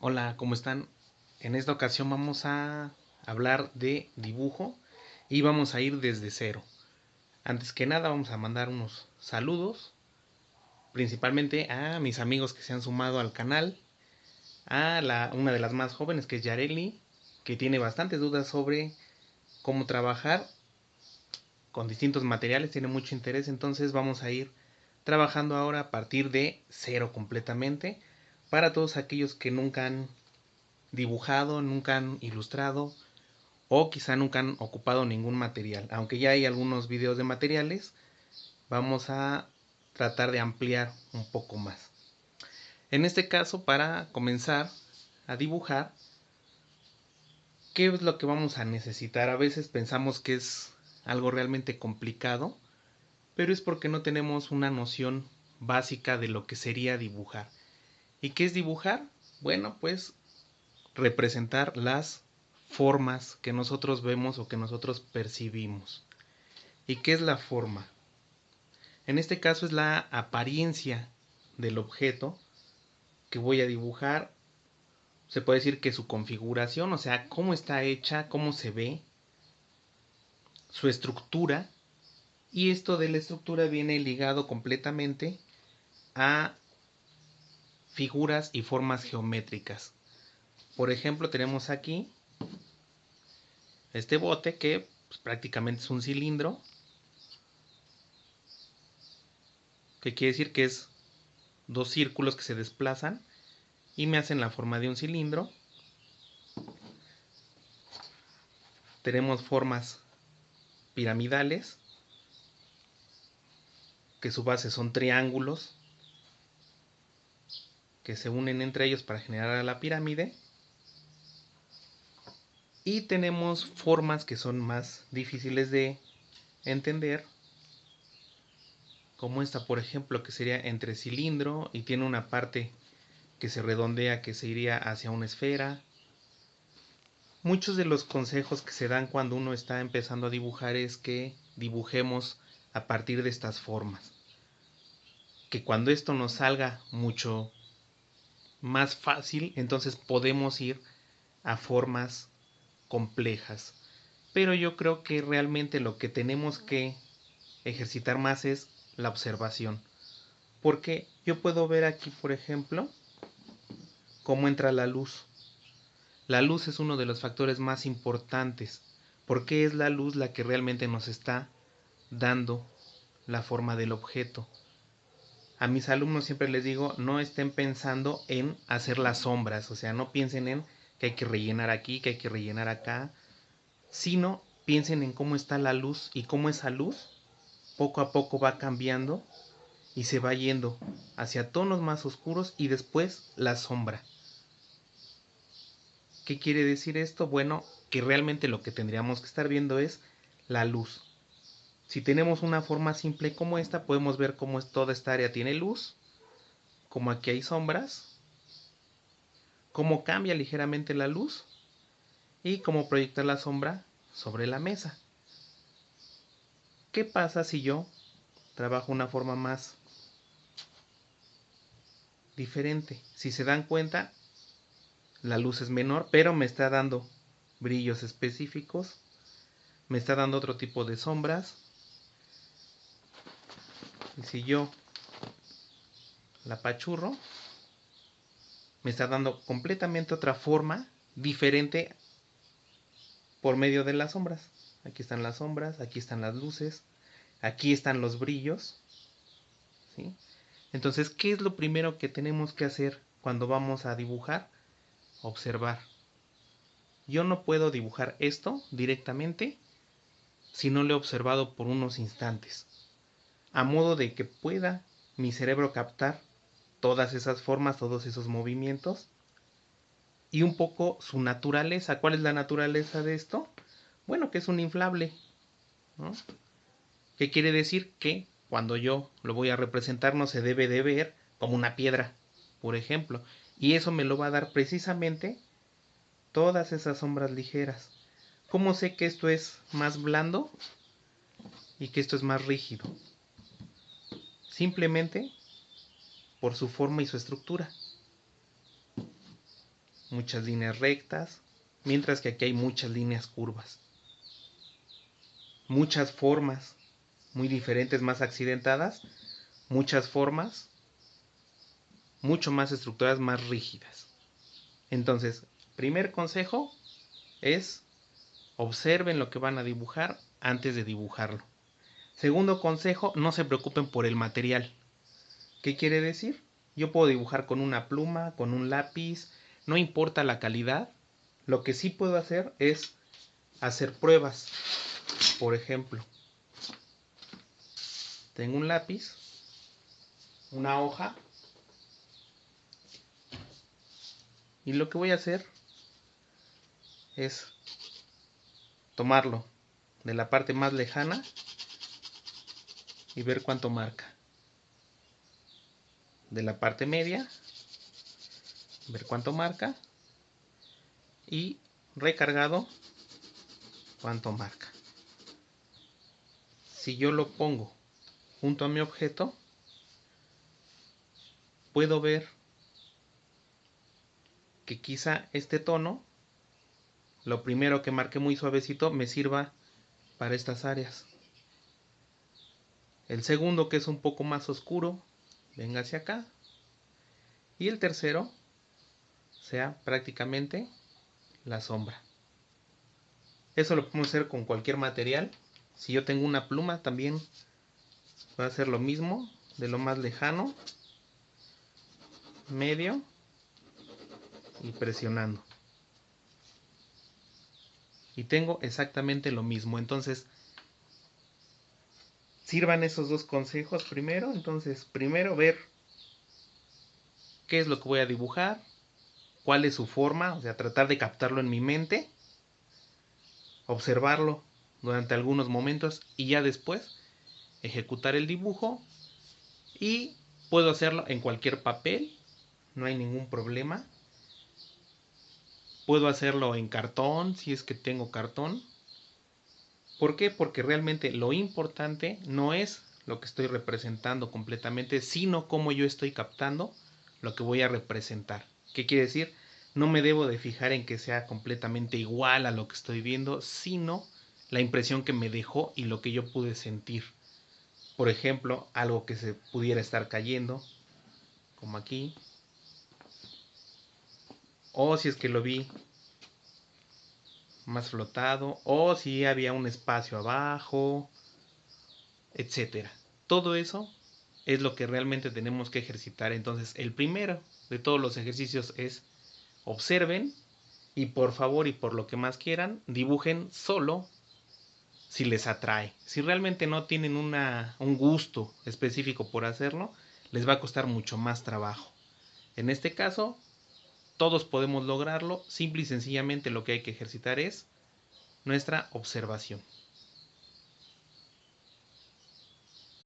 Hola, ¿cómo están? En esta ocasión vamos a hablar de dibujo y vamos a ir desde cero. Antes que nada vamos a mandar unos saludos, principalmente a mis amigos que se han sumado al canal, una de las más jóvenes que es Yareli, que tiene bastantes dudas sobre cómo trabajar con distintos materiales, tiene mucho interés, entonces vamos a ir trabajando ahora a partir de cero completamente para todos aquellos que nunca han dibujado, nunca han ilustrado o quizá nunca han ocupado ningún material. Aunque ya hay algunos videos de materiales, vamos a tratar de ampliar un poco más. En este caso, para comenzar a dibujar, ¿qué es lo que vamos a necesitar? A veces pensamos que es algo realmente complicado, pero es porque no tenemos una noción básica de lo que sería dibujar. ¿Y qué es dibujar? Bueno, pues representar las formas que nosotros vemos o que nosotros percibimos. ¿Y qué es la forma? En este caso es la apariencia del objeto que voy a dibujar. Se puede decir que su configuración, o sea, cómo está hecha, cómo se ve, su estructura. Y esto de la estructura viene ligado completamente a figuras y formas geométricas. Por ejemplo, tenemos aquí este bote que pues, prácticamente es un cilindro, que quiere decir que es dos círculos que se desplazan y me hacen la forma de un cilindro. Tenemos formas piramidales, que su base son triángulos que se unen entre ellos para generar la pirámide. Y tenemos formas que son más difíciles de entender, como esta, por ejemplo, que sería entre cilindro y tiene una parte que se redondea, que se iría hacia una esfera. Muchos de los consejos que se dan cuando uno está empezando a dibujar es que dibujemos a partir de estas formas. Que cuando esto nos salga mucho más fácil, entonces podemos ir a formas complejas. Pero yo creo que realmente lo que tenemos que ejercitar más es la observación. Porque yo puedo ver aquí, por ejemplo, cómo entra la luz. La luz es uno de los factores más importantes, porque es la luz la que realmente nos está dando la forma del objeto. A mis alumnos siempre les digo, no estén pensando en hacer las sombras, o sea, no piensen en que hay que rellenar aquí, que hay que rellenar acá, sino piensen en cómo está la luz y cómo esa luz poco a poco va cambiando y se va yendo hacia tonos más oscuros y después la sombra. ¿Qué quiere decir esto? Bueno, que realmente lo que tendríamos que estar viendo es la luz. Si tenemos una forma simple como esta, podemos ver cómo toda esta área tiene luz, como aquí hay sombras, cómo cambia ligeramente la luz y cómo proyectar la sombra sobre la mesa. ¿Qué pasa si yo trabajo una forma más diferente? Si se dan cuenta, la luz es menor, pero me está dando brillos específicos, me está dando otro tipo de sombras. Y si yo la apachurro, me está dando completamente otra forma diferente por medio de las sombras. Aquí están las sombras, aquí están las luces, aquí están los brillos, ¿sí? Entonces, ¿qué es lo primero que tenemos que hacer cuando vamos a dibujar? Observar. Yo no puedo dibujar esto directamente si no lo he observado por unos instantes, a modo de que pueda mi cerebro captar todas esas formas, todos esos movimientos y un poco su naturaleza. ¿Cuál es la naturaleza de esto? Bueno, que es un inflable, ¿no? ¿Qué quiere decir? Que cuando yo lo voy a representar no se debe de ver como una piedra, por ejemplo. Y eso me lo va a dar precisamente todas esas sombras ligeras. ¿Cómo sé que esto es más blando y que esto es más rígido? Simplemente por su forma y su estructura. muchas líneas rectas, mientras que aquí hay muchas líneas curvas. Muchas formas muy diferentes, más accidentadas, muchas formas mucho más estructuradas, más rígidas. Entonces, primer consejo es observen lo que van a dibujar antes de dibujarlo. Segundo consejo, no se preocupen por el material. ¿Qué quiere decir? Yo puedo dibujar con una pluma, con un lápiz, no importa la calidad. Lo que sí puedo hacer es hacer pruebas. Por ejemplo, tengo un lápiz, una hoja, y lo que voy a hacer es tomarlo de la parte más lejana y ver cuánto marca. De la parte media, ver cuánto marca, y recargado, cuánto marca. Si yo lo pongo junto a mi objeto, puedo ver que quizá este tono, lo primero que marqué muy suavecito, me sirva para estas áreas. El segundo, que es un poco más oscuro, venga hacia acá. Y el tercero sea prácticamente la sombra. Eso lo podemos hacer con cualquier material. Si yo tengo una pluma, también voy a hacer lo mismo, de lo más lejano, medio y presionando. Y tengo exactamente lo mismo. Entonces, sirvan esos dos consejos primero. Entonces, primero ver qué es lo que voy a dibujar, cuál es su forma, o sea, tratar de captarlo en mi mente, observarlo durante algunos momentos y ya después ejecutar el dibujo. Y puedo hacerlo en cualquier papel, no hay ningún problema. Puedo hacerlo en cartón, si es que tengo cartón. ¿Por qué? Porque realmente lo importante no es lo que estoy representando completamente, sino cómo yo estoy captando lo que voy a representar. ¿Qué quiere decir? No me debo de fijar en que sea completamente igual a lo que estoy viendo, sino la impresión que me dejó y lo que yo pude sentir. Por ejemplo, algo que se pudiera estar cayendo, como aquí. O si es que lo vi más flotado, o si había un espacio abajo, etcétera. Todo eso es lo que realmente tenemos que ejercitar. Entonces, el primero de todos los ejercicios es observen y por favor y por lo que más quieran, dibujen solo si les atrae. Si realmente no tienen un gusto específico por hacerlo, les va a costar mucho más trabajo. En este caso, todos podemos lograrlo. Simple y sencillamente lo que hay que ejercitar es nuestra observación.